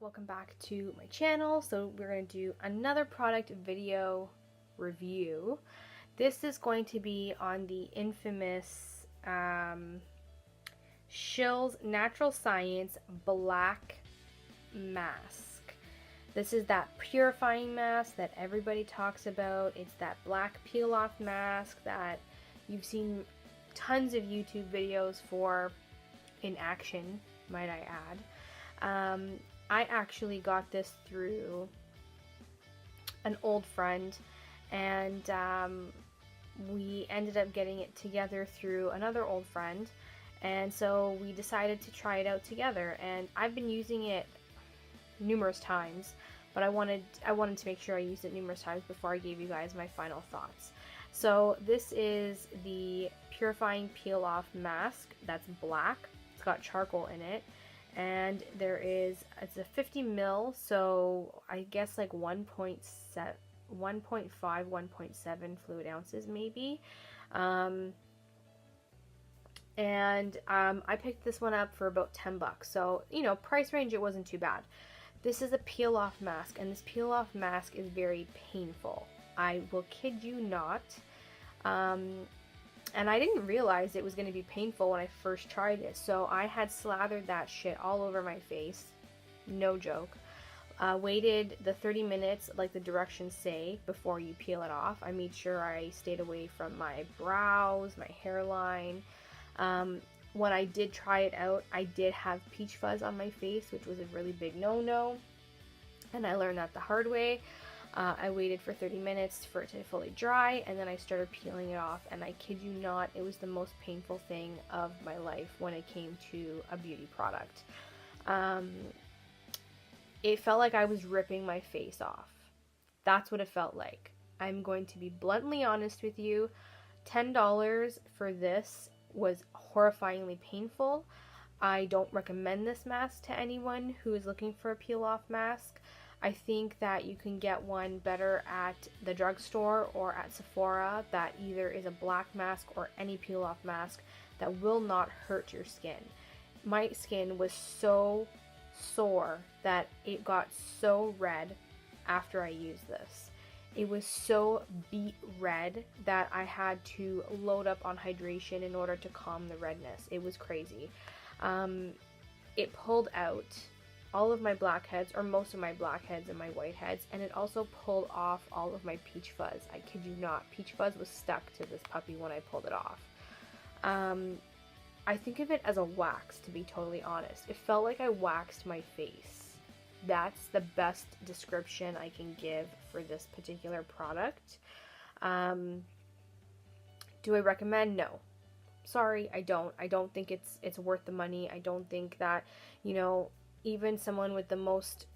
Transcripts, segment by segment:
Welcome back to my channel. So we're going to do another product video review. This is going to be on the infamous Shills Natural Science Black Mask. This is that purifying mask that everybody talks about. It's that black peel off mask that you've seen tons of YouTube videos for in action, might I add. I actually got this through an old friend, and we ended up getting it together through another old friend, and so we decided to try it out together. And I've been using it numerous times, but I wanted to make sure I used it numerous times before I gave you guys my final thoughts. So this is the purifying peel off mask that's black. It's got charcoal in it. And it's a 50 ml, so I guess like 1.5, 1.7 fluid ounces maybe. I picked this one up for about 10 bucks. So, you know, price range, it wasn't too bad. This is a peel off mask, and this peel off mask is very painful. I will kid you not. And I didn't realize it was going to be painful when I first tried it. So I had slathered that shit all over my face. No joke. Waited the 30 minutes like the directions say before you peel it off. I made sure I stayed away from my brows, my hairline. When I did try it out, I did have peach fuzz on my face, which was a really big no-no. And I learned that the hard way. I waited for 30 minutes for it to fully dry, and then I started peeling it off, and I kid you not, it was the most painful thing of my life when it came to a beauty product. It felt like I was ripping my face off. That's what it felt like. I'm going to be bluntly honest with you. $10 for this was horrifyingly painful. I don't recommend this mask to anyone who is looking for a peel-off mask. I think that you can get one better at the drugstore or at Sephora that either is a black mask or any peel-off mask that will not hurt your skin. My skin was so sore that it got so red after I used this. It was so beet red that I had to load up on hydration in order to calm the redness. It was crazy. It pulled out all of my blackheads, or most of my blackheads and my whiteheads, and it also pulled off all of my peach fuzz. I kid you not, peach fuzz was stuck to this puppy when I pulled it off. I think of it as a wax, to be totally honest. It felt like I waxed my face. That's the best description I can give for this particular product. Do I recommend? No. Sorry, I don't. I don't think it's worth the money. I don't think that, you know, even someone with the most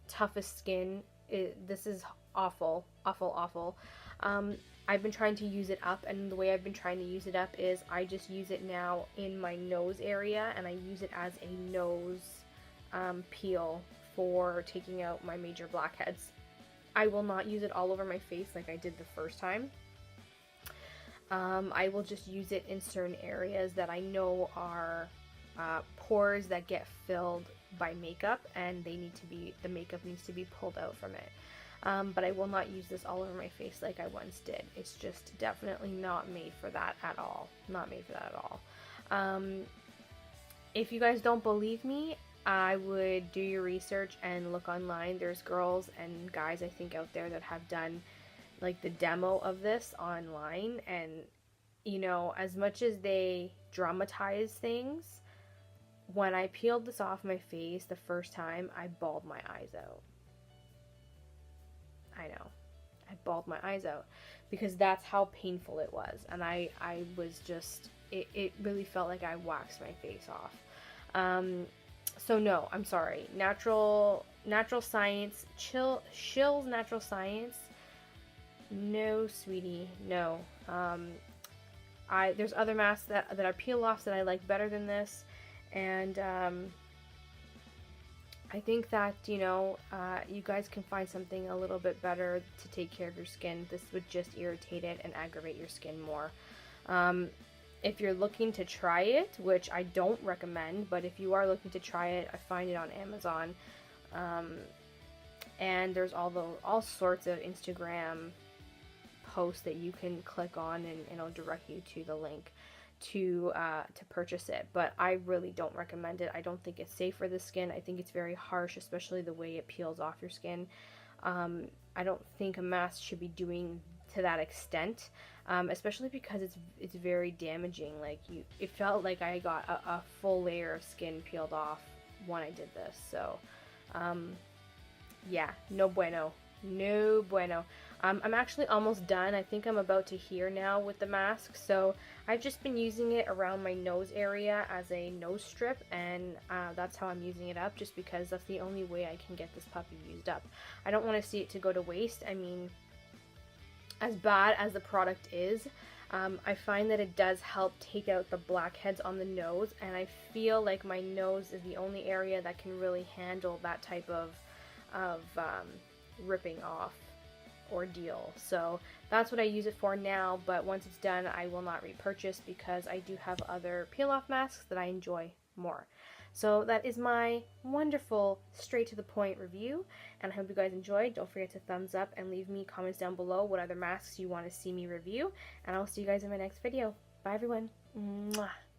toughest skin, this is awful, awful, awful. I've been trying to use it up, and the way I've been trying to use it up is I just use it now in my nose area, and I use it as a nose peel for taking out my major blackheads. I will not use it all over my face like I did the first time. I will just use it in certain areas that I know are pores that get filled by makeup, and the makeup needs to be pulled out from it. But I will not use this all over my face like I once did. It's just definitely not made for that at all. Not made for that at all. If you guys don't believe me, I would do your research and look online. There's girls and guys I think out there that have done like the demo of this online, and you know, as much as they dramatize things, when I peeled this off my face the first time, I bawled my eyes out. I know. I bawled my eyes out because that's how painful it was. And I was just, it really felt like I waxed my face off. So no, I'm sorry. Natural Science, Shills Natural Science. No, sweetie, no. There's other masks that are peel-offs that I like better than this. And I think that, you know, you guys can find something a little bit better to take care of your skin. This would just irritate it and aggravate your skin more. If you're looking to try it, which I don't recommend, but if you are looking to try it, I find it on Amazon. And there's all sorts of Instagram posts that you can click on, and it'll direct you to the link to purchase it. But I really don't recommend it. I don't think it's safe for the skin. I think it's very harsh, especially the way it peels off your skin. I don't think a mask should be doing to that extent, especially because it's very damaging. Like, it felt like I got a full layer of skin peeled off when I did this. So yeah, no bueno. No bueno. I'm actually almost done. I think I'm about to hear now with the mask. So I've just been using it around my nose area as a nose strip, and that's how I'm using it up, just because that's the only way I can get this puppy used up. I don't want to see it to go to waste. I mean, as bad as the product is, I find that it does help take out the blackheads on the nose, and I feel like my nose is the only area that can really handle that type of ripping off ordeal. So that's what I use it for now, but once it's done, I will not repurchase, because I do have other peel-off masks that I enjoy more. So that is my wonderful, straight to the point review, and I hope you guys enjoyed. Don't forget to thumbs up and leave me comments down below what other masks you want to see me review, and I'll see you guys in my next video. Bye everyone. Mwah.